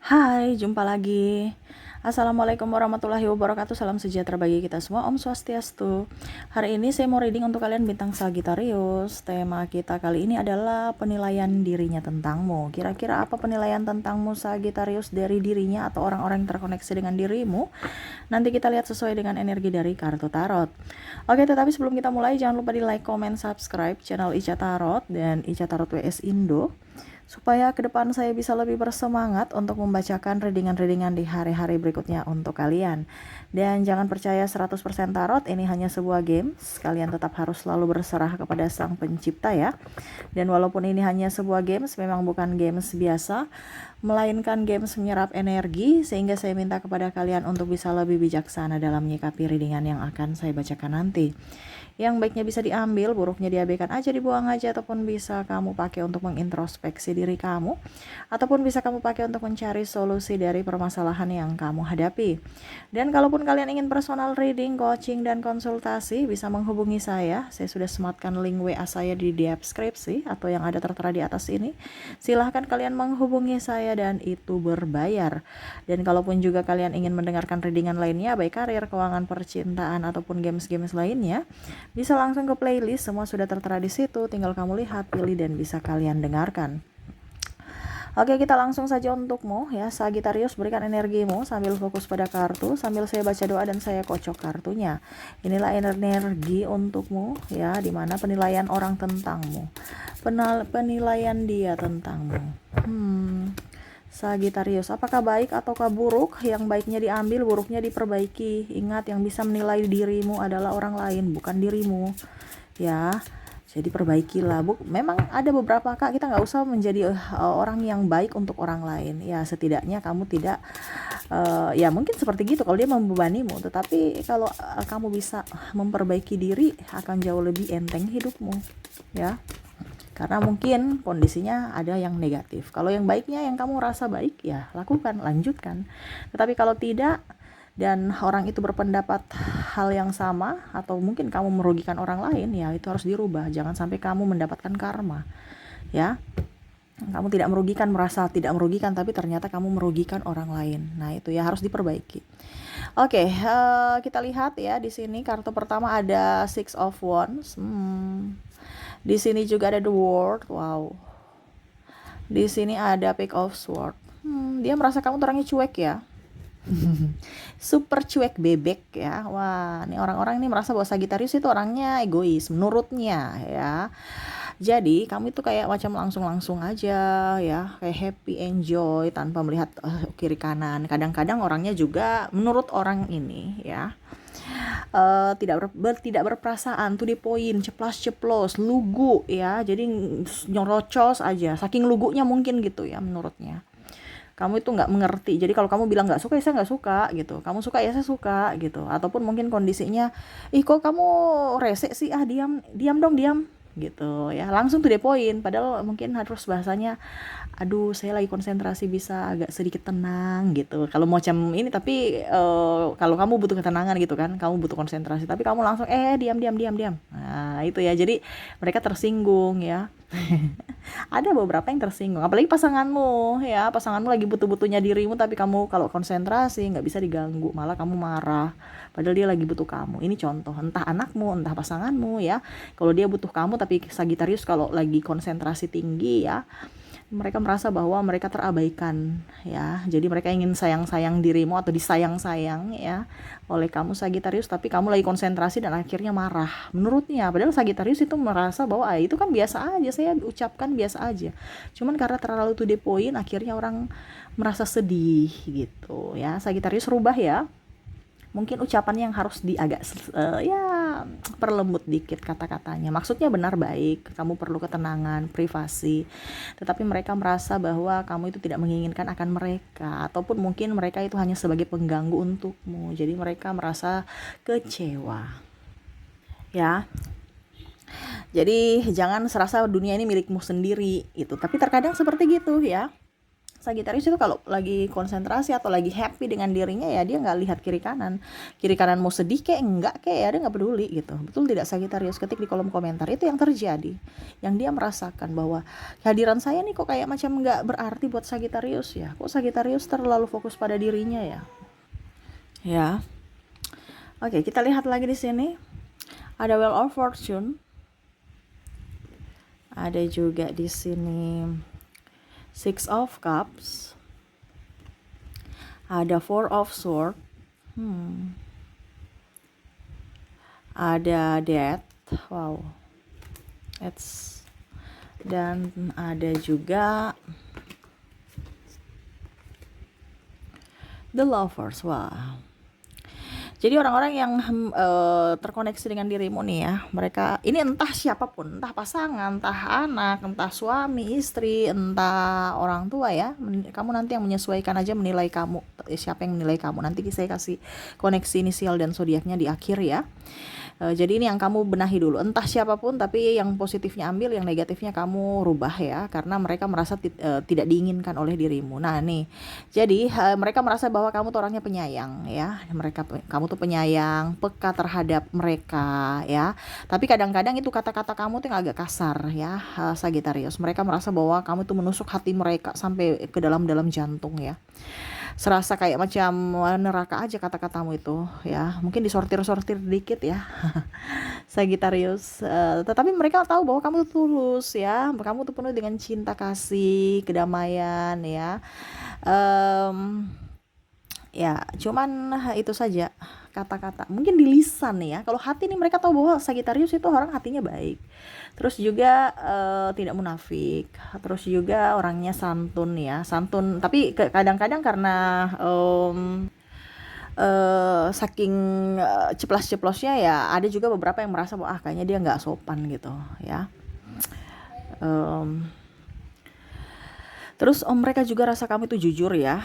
Hai, jumpa lagi. Assalamualaikum warahmatullahi wabarakatuh. Salam sejahtera bagi kita semua. Om Swastiastu. Hari ini saya mau reading untuk kalian bintang Sagittarius. Tema kita kali ini adalah penilaian dirinya tentangmu. Kira-kira apa penilaian tentangmu Sagittarius dari dirinya atau orang-orang yang terkoneksi dengan dirimu? Nanti kita lihat sesuai dengan energi dari kartu tarot. Oke, tetapi sebelum kita mulai, jangan lupa di like, comment, subscribe channel Ica Tarot dan Ica Tarot WS Indo, supaya ke depan saya bisa lebih bersemangat untuk membacakan readingan-readingan di hari-hari berikutnya untuk kalian. Dan jangan percaya 100% tarot, ini hanya sebuah games. Kalian tetap harus selalu berserah kepada Sang Pencipta ya. Dan walaupun ini hanya sebuah games, memang bukan games biasa, melainkan games menyerap energi, sehingga saya minta kepada kalian untuk bisa lebih bijaksana dalam menyikapi readingan yang akan saya bacakan nanti. Yang baiknya bisa diambil, buruknya diabaikan aja, dibuang aja, ataupun bisa kamu pakai untuk mengintrospeksi diri kamu, ataupun bisa kamu pakai untuk mencari solusi dari permasalahan yang kamu hadapi. Dan kalaupun kalian ingin personal reading, coaching, dan konsultasi, bisa menghubungi saya. Saya sudah sematkan link WA saya di deskripsi atau yang ada tertera di atas ini. Silahkan kalian menghubungi saya dan itu berbayar. Dan kalaupun juga kalian ingin mendengarkan readingan lainnya, baik karir, keuangan, percintaan, ataupun games-games lainnya, bisa langsung ke playlist, semua sudah tertera di situ, tinggal kamu lihat, pilih, dan bisa kalian dengarkan. Oke, kita langsung saja untukmu ya Sagittarius, berikan energimu sambil fokus pada kartu, sambil saya baca doa dan saya kocok kartunya. Inilah energi untukmu ya, dimana penilaian orang tentangmu, penilaian dia tentangmu. Sagittarius, apakah baik ataukah buruk? Yang baiknya diambil, buruknya diperbaiki. Ingat, yang bisa menilai dirimu adalah orang lain, bukan dirimu ya. Jadi perbaikilah. Memang ada beberapa kak, kita nggak usah menjadi orang yang baik untuk orang lain ya. Setidaknya kamu tidak ya mungkin seperti gitu kalau dia membebanimu. Tetapi kalau kamu bisa memperbaiki diri, akan jauh lebih enteng hidupmu ya. Karena mungkin kondisinya ada yang negatif. Kalau yang baiknya, yang kamu rasa baik, ya lakukan, lanjutkan. Tetapi kalau tidak, dan orang itu berpendapat hal yang sama, atau mungkin kamu merugikan orang lain, ya itu harus dirubah. Jangan sampai kamu mendapatkan karma ya. Kamu tidak merugikan, merasa tidak merugikan, tapi ternyata kamu merugikan orang lain. Nah itu ya harus diperbaiki. Oke, kita lihat ya di sini kartu pertama ada Six of Wands. Di sini juga ada The World. Wow. Di sini ada Page of Sword. Dia merasa kamu orangnya cuek ya. Super cuek bebek ya. Wah, ini orang-orang ini merasa bahwa Sagittarius itu orangnya egois menurutnya ya. Jadi kamu itu kayak macam langsung-langsung aja ya, kayak happy, enjoy tanpa melihat kiri kanan. Kadang-kadang orangnya juga menurut orang ini ya, tidak berperasaan, to the point, ceplas-ceplos, lugu ya. Jadi nyorocos aja, saking lugunya mungkin gitu ya menurutnya. Kamu itu nggak mengerti. Jadi kalau kamu bilang nggak suka, ya saya nggak suka gitu. Kamu suka, ya saya suka gitu. Ataupun mungkin kondisinya, ih kok kamu rese sih, diam, diam dong, diam gitu ya, langsung to the point. Padahal mungkin harus bahasanya, aduh saya lagi konsentrasi, bisa agak sedikit tenang gitu. Kalau macam ini, tapi kalau kamu butuh ketenangan gitu kan, kamu butuh konsentrasi, tapi kamu langsung diam, diam, diam, diam. Nah itu ya, jadi mereka tersinggung ya. Ada beberapa yang tersinggung, apalagi pasanganmu ya. Pasanganmu lagi butuh-butuhnya dirimu, tapi kamu kalau konsentrasi nggak bisa diganggu, malah kamu marah, padahal dia lagi butuh kamu. Ini contoh, entah anakmu, entah pasanganmu ya. Kalau dia butuh kamu, tapi Sagittarius kalau lagi konsentrasi tinggi ya, mereka merasa bahwa mereka terabaikan ya. Jadi mereka ingin sayang-sayang dirimu atau disayang-sayang ya oleh kamu Sagittarius, tapi kamu lagi konsentrasi dan akhirnya marah menurutnya. Padahal Sagittarius itu merasa bahwa itu kan biasa aja, saya ucapkan biasa aja. Cuman karena terlalu to the point, akhirnya orang merasa sedih gitu ya. Sagittarius rubah ya. Mungkin ucapannya yang harus agak ya perlembut dikit kata-katanya. Maksudnya benar baik, kamu perlu ketenangan, privasi. Tetapi mereka merasa bahwa kamu itu tidak menginginkan akan mereka, ataupun mungkin mereka itu hanya sebagai pengganggu untukmu. Jadi mereka merasa kecewa. Ya. Jadi jangan serasa dunia ini milikmu sendiri itu. Tapi terkadang seperti gitu ya. Sagittarius itu kalau lagi konsentrasi atau lagi happy dengan dirinya ya dia nggak lihat kiri kanan mau sedih kayak enggak kayak ya dia nggak peduli gitu. Betul tidak Sagittarius? Ketik di kolom komentar. Itu yang terjadi, yang dia merasakan bahwa kehadiran saya nih kok kayak macam nggak berarti buat Sagittarius ya. Kok Sagittarius terlalu fokus pada dirinya ya. Oke, kita lihat lagi di sini ada Wheel of Fortune. Ada juga di sini Six of Cups. Ada Four of Swords. Ada Death. Wow. Dan ada juga The Lovers. Wah. Jadi orang-orang yang terkoneksi dengan dirimu nih ya, mereka ini entah siapapun, entah pasangan, entah anak, entah suami, istri, entah orang tua ya. Kamu nanti yang menyesuaikan aja menilai kamu, siapa yang menilai kamu. Nanti saya kasih koneksi inisial dan zodiaknya di akhir ya. Jadi ini yang kamu benahi dulu, entah siapapun, tapi yang positifnya ambil, yang negatifnya kamu rubah ya, karena mereka merasa tidak diinginkan oleh dirimu. Nah nih, jadi mereka merasa bahwa kamu tuh orangnya penyayang ya, kamu tuh penyayang, peka terhadap mereka ya. Tapi kadang-kadang itu kata-kata kamu tuh yang agak kasar ya, Sagittarius. Mereka merasa bahwa kamu tuh menusuk hati mereka sampai ke dalam jantung ya. Serasa kayak macam neraka aja kata-katamu itu ya. Mungkin disortir-sortir dikit ya. Sagittarius, tetapi mereka tahu bahwa kamu tuh tulus ya. Kamu tuh penuh dengan cinta kasih, kedamaian ya. Ya, cuman itu saja kata-kata. Mungkin di lisan ya. Kalau hati nih mereka tahu bahwa Sagittarius itu orang hatinya baik. Terus juga tidak munafik. Terus juga orangnya santun ya, santun. Tapi kadang-kadang karena saking ceplas-ceplosnya ya, ada juga beberapa yang merasa bahwa kayaknya dia nggak sopan gitu ya. Terus mereka juga rasa kamu itu jujur ya,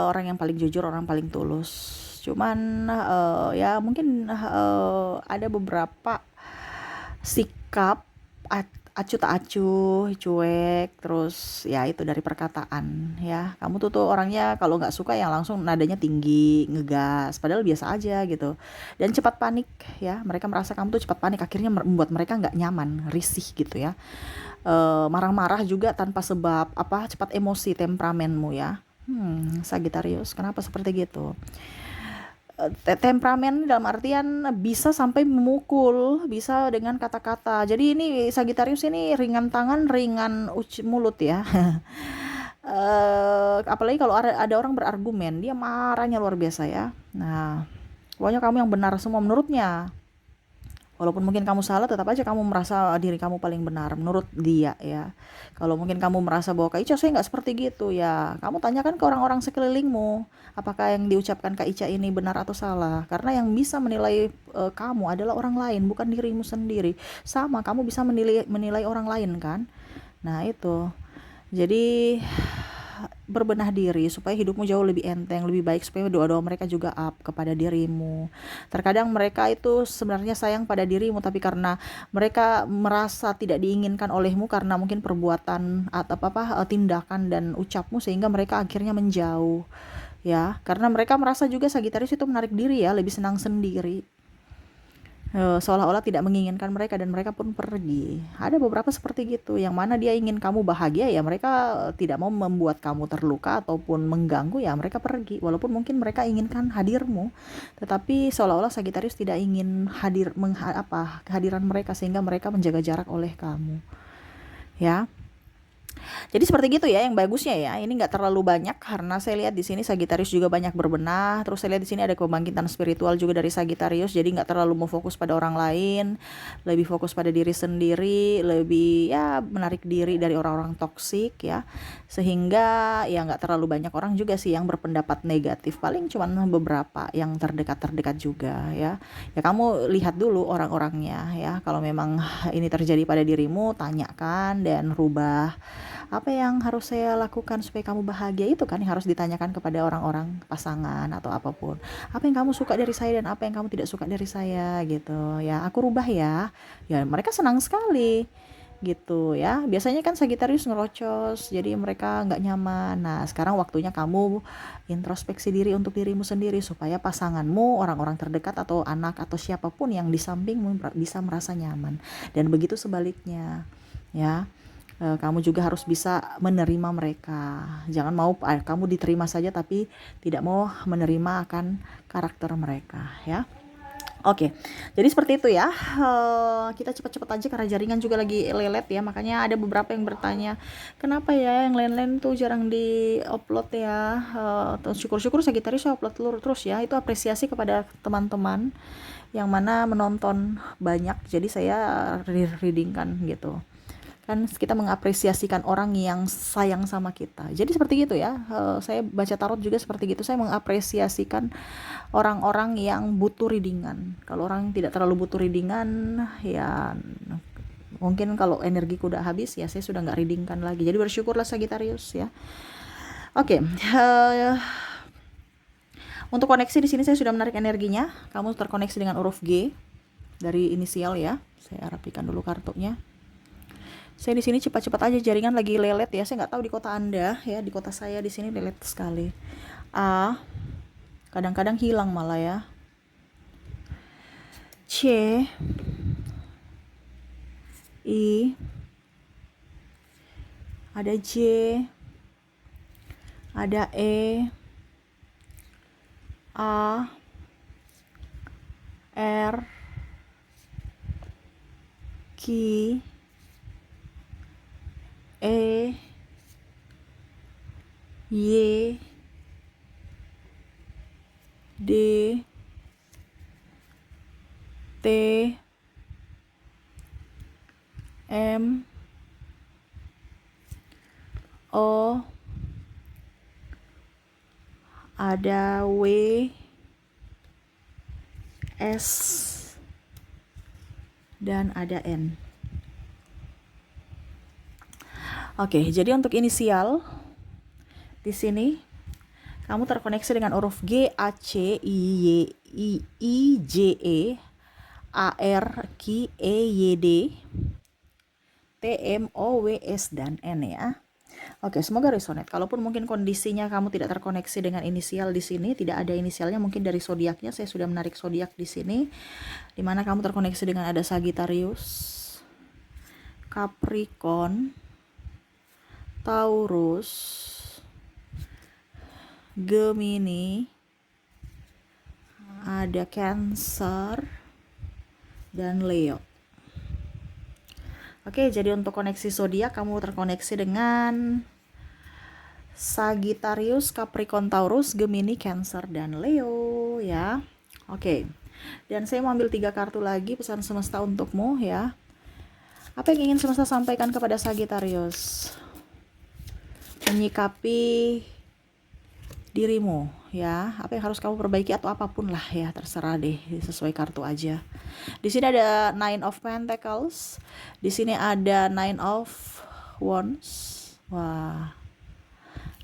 orang yang paling jujur, orang paling tulus. Cuman ya mungkin ada beberapa sikap acuh tak acuh, cuek, terus ya itu dari perkataan ya. Kamu tuh orangnya kalau nggak suka yang langsung nadanya tinggi, ngegas, padahal biasa aja gitu. Dan cepat panik ya, mereka merasa kamu tuh cepat panik, akhirnya membuat mereka nggak nyaman, risih gitu ya. Marah-marah juga tanpa sebab, cepat emosi, temperamenmu ya. Sagittarius, kenapa seperti gitu? Temperamen dalam artian bisa sampai memukul, bisa dengan kata-kata. Jadi ini Sagittarius ini ringan tangan, ringan mulut ya. Apalagi kalau ada orang berargumen, dia marahnya luar biasa ya. Nah, pokoknya kamu yang benar semua menurutnya. Walaupun mungkin kamu salah, tetap aja kamu merasa diri kamu paling benar menurut dia ya. Kalau mungkin kamu merasa bahwa Kak Ica saya nggak seperti gitu ya, kamu tanyakan ke orang-orang sekelilingmu, apakah yang diucapkan Kak Ica ini benar atau salah. Karena yang bisa menilai kamu adalah orang lain, bukan dirimu sendiri. Sama, kamu bisa menilai orang lain kan. Nah itu, jadi berbenah diri supaya hidupmu jauh lebih enteng, lebih baik, supaya doa-doa mereka juga up kepada dirimu. Terkadang mereka itu sebenarnya sayang pada dirimu, tapi karena mereka merasa tidak diinginkan olehmu karena mungkin perbuatan atau tindakan dan ucapmu, sehingga mereka akhirnya menjauh ya. Karena mereka merasa juga Sagittarius itu menarik diri ya, lebih senang sendiri. Seolah-olah tidak menginginkan mereka dan mereka pun pergi. Ada beberapa seperti gitu, yang mana dia ingin kamu bahagia ya, mereka tidak mau membuat kamu terluka ataupun mengganggu ya, mereka pergi. Walaupun mungkin mereka inginkan hadirmu, tetapi seolah-olah Sagittarius tidak ingin kehadiran mereka, sehingga mereka menjaga jarak oleh kamu ya. Jadi seperti gitu ya yang bagusnya ya. Ini nggak terlalu banyak karena saya lihat di sini Sagittarius juga banyak berbenah. Terus saya lihat di sini ada kebangkitan spiritual juga dari Sagittarius. Jadi nggak terlalu mau fokus pada orang lain, lebih fokus pada diri sendiri, lebih ya menarik diri dari orang-orang toksik ya. Sehingga ya nggak terlalu banyak orang juga sih yang berpendapat negatif. Paling cuman beberapa yang terdekat juga ya. Ya kamu lihat dulu orang-orangnya ya. Kalau memang ini terjadi pada dirimu, tanyakan dan rubah. Apa yang harus saya lakukan supaya kamu bahagia, itu kan yang harus ditanyakan kepada orang-orang, pasangan atau apapun. Apa yang kamu suka dari saya dan apa yang kamu tidak suka dari saya gitu ya, aku rubah ya. Ya mereka senang sekali gitu ya. Biasanya kan Sagittarius ngerocos, jadi mereka nggak nyaman. Nah, sekarang waktunya kamu introspeksi diri untuk dirimu sendiri supaya pasanganmu, orang-orang terdekat atau anak atau siapapun yang di sampingmu bisa merasa nyaman. Dan begitu sebaliknya, ya. Kamu juga harus bisa menerima mereka. Jangan mau kamu diterima saja tapi tidak mau menerima akan karakter mereka, ya. Oke, jadi seperti itu ya. Kita cepat-cepat aja karena jaringan juga lagi lelet ya. Makanya ada beberapa yang bertanya, kenapa ya yang lain-lain tuh jarang di-upload ya. Syukur-syukur Sagittarius upload terus ya. Itu apresiasi kepada teman-teman yang mana menonton banyak. Jadi saya readingkan gitu. Kan kita mengapresiasikan orang yang sayang sama kita. Jadi seperti gitu ya. Saya baca tarot juga seperti gitu. Saya mengapresiasikan orang-orang yang butuh readingan. Kalau orang tidak terlalu butuh readingan, ya mungkin kalau energiku udah habis ya saya sudah nggak readingkan lagi. Jadi bersyukurlah Sagittarius ya. Oke, untuk koneksi di sini saya sudah menarik energinya. Kamu terkoneksi dengan huruf G dari inisial ya. Saya rapikan dulu kartunya. Saya di sini cepat-cepat aja, jaringan lagi lelet ya. Saya nggak tahu di kota Anda ya, di kota saya di sini lelet sekali. A, kadang-kadang hilang malah ya. C, I, ada J, ada E, A, R, Q, E, Y, D, T, M, O, ada W, S, dan ada N. Oke, jadi untuk inisial di sini kamu terkoneksi dengan huruf G, A, C, I, J, E, A, R, Q, E, Y, D, T, M, O, W, S, dan N ya. Oke, semoga resonate. Kalaupun mungkin kondisinya kamu tidak terkoneksi dengan inisial di sini, tidak ada inisialnya, mungkin dari zodiaknya saya sudah menarik zodiak di sini, di mana kamu terkoneksi dengan ada Sagittarius, Capricorn, Taurus, Gemini, ada Cancer, dan Leo. Oke, jadi untuk koneksi zodiak kamu terkoneksi dengan Sagittarius, Capricorn, Taurus, Gemini, Cancer, dan Leo ya. Oke. Dan saya mau ambil 3 kartu lagi pesan semesta untukmu ya. Apa yang ingin semesta sampaikan kepada Sagittarius? Menyikapi dirimu ya, apa yang harus kamu perbaiki atau apapun lah ya, terserah deh, sesuai kartu aja. Di sini ada Nine of Pentacles, di sini ada Nine of Wands. Wah,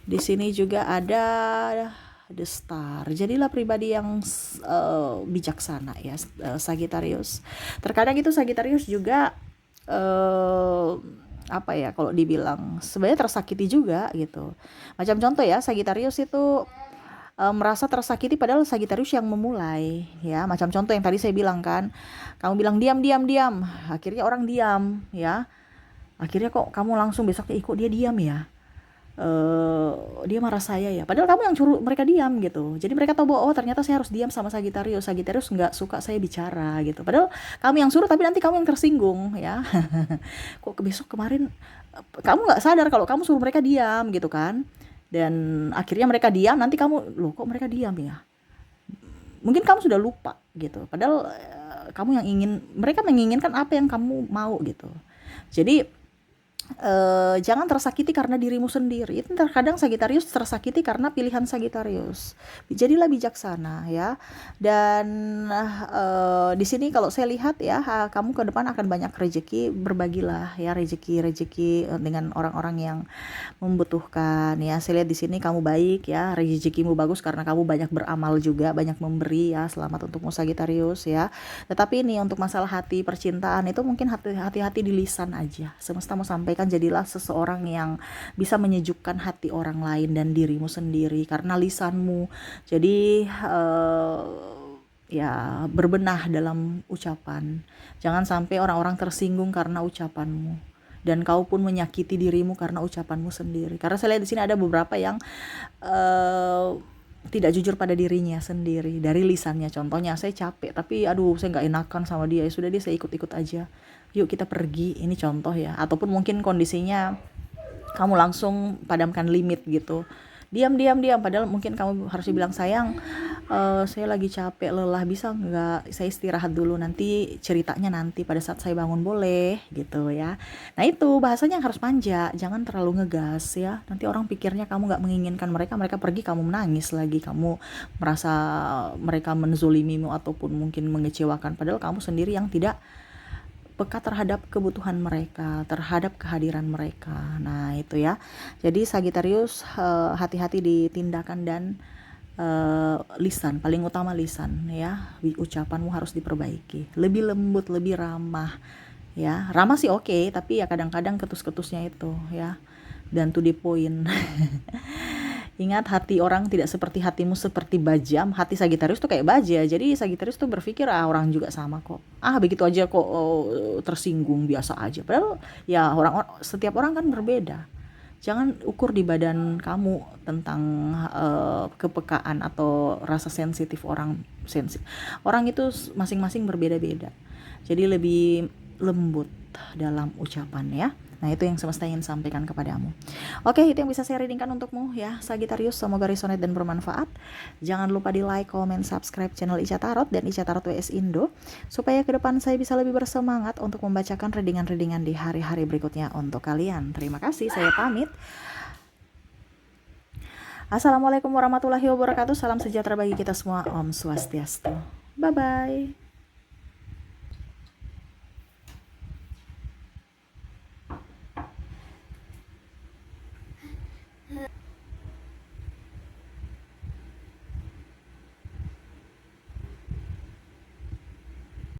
di sini juga ada The Star. Jadilah pribadi yang bijaksana ya, Sagittarius. Terkadang itu Sagittarius juga apa ya, kalau dibilang sebenarnya tersakiti juga gitu. Macam contoh ya, Sagittarius itu merasa tersakiti padahal Sagittarius yang memulai ya. Macam contoh yang tadi saya bilang kan, kamu bilang diam, akhirnya orang diam ya. Akhirnya kok kamu langsung besoknya kok dia diam ya, dia marah saya ya, padahal kamu yang suruh mereka diam gitu. Jadi mereka tahu bahwa oh ternyata saya harus diam sama Sagittarius nggak suka saya bicara gitu, padahal kamu yang suruh tapi nanti kamu yang tersinggung ya. Kok besok kemarin kamu nggak sadar kalau kamu suruh mereka diam gitu kan, dan akhirnya mereka diam, nanti kamu loh kok mereka diam ya, mungkin kamu sudah lupa gitu, padahal kamu yang ingin, mereka menginginkan apa yang kamu mau gitu. Jadi Jangan tersakiti karena dirimu sendiri. Itu terkadang Sagitarius tersakiti karena pilihan Sagitarius. Jadilah bijaksana ya. Dan di sini kalau saya lihat ya, kamu ke depan akan banyak rezeki, berbagilah ya rezeki dengan orang-orang yang membutuhkan ya. Saya lihat di sini kamu baik ya, rezekimu bagus karena kamu banyak beramal juga, banyak memberi ya. Selamat untukmu Sagitarius ya. Tetapi ini untuk masalah hati percintaan itu mungkin hati-hati di lisan aja. Semesta mau sampaikan, jadilah seseorang yang bisa menyejukkan hati orang lain dan dirimu sendiri karena lisanmu. Jadi ya berbenah dalam ucapan. Jangan sampai orang-orang tersinggung karena ucapanmu. Dan kau pun menyakiti dirimu karena ucapanmu sendiri. Karena saya lihat di sini ada beberapa yang tidak jujur pada dirinya sendiri dari lisannya. Contohnya, saya capek tapi aduh saya nggak enakan sama dia, ya sudah dia saya ikut-ikut aja, yuk kita pergi, ini contoh ya. Ataupun mungkin kondisinya kamu langsung padamkan limit gitu, diam padahal mungkin kamu harus bilang, sayang, saya lagi capek lelah, bisa nggak saya istirahat dulu, nanti ceritanya nanti pada saat saya bangun boleh gitu ya. Nah itu bahasanya harus manja, jangan terlalu ngegas ya, nanti orang pikirnya kamu nggak menginginkan mereka pergi, kamu menangis lagi, kamu merasa mereka menzolimimu ataupun mungkin mengecewakan, padahal kamu sendiri yang tidak peka terhadap kebutuhan mereka, terhadap kehadiran mereka. Nah itu ya, jadi Sagitarius, hati-hati di tindakan dan lisan, paling utama lisan ya. Ucapanmu harus diperbaiki, lebih lembut, lebih ramah ya. Ramah sih oke, tapi ya kadang-kadang ketus-ketusnya itu ya, dan to the point. Ingat, hati orang tidak seperti hatimu, seperti baja. Hati Sagitarius tuh kayak baja. Jadi Sagitarius tuh berpikir orang juga sama kok. Begitu aja kok, tersinggung biasa aja. Padahal ya setiap orang kan berbeda. Jangan ukur di badan kamu tentang kepekaan atau rasa sensitif orang. Orang itu masing-masing berbeda-beda. Jadi lebih lembut dalam ucapan ya. Nah itu yang semesta ingin sampaikan kepadamu. Oke, itu yang bisa saya readingkan untukmu ya Sagitarius. Semoga resonate dan bermanfaat. Jangan lupa di like, comment, subscribe channel Ica Tarot dan Ica Tarot WS Indo, supaya ke depan saya bisa lebih bersemangat untuk membacakan readingan-readingan di hari-hari berikutnya untuk kalian. Terima kasih, saya pamit. Assalamualaikum warahmatullahi wabarakatuh. Salam sejahtera bagi kita semua. Om Swastiastu. Bye-bye.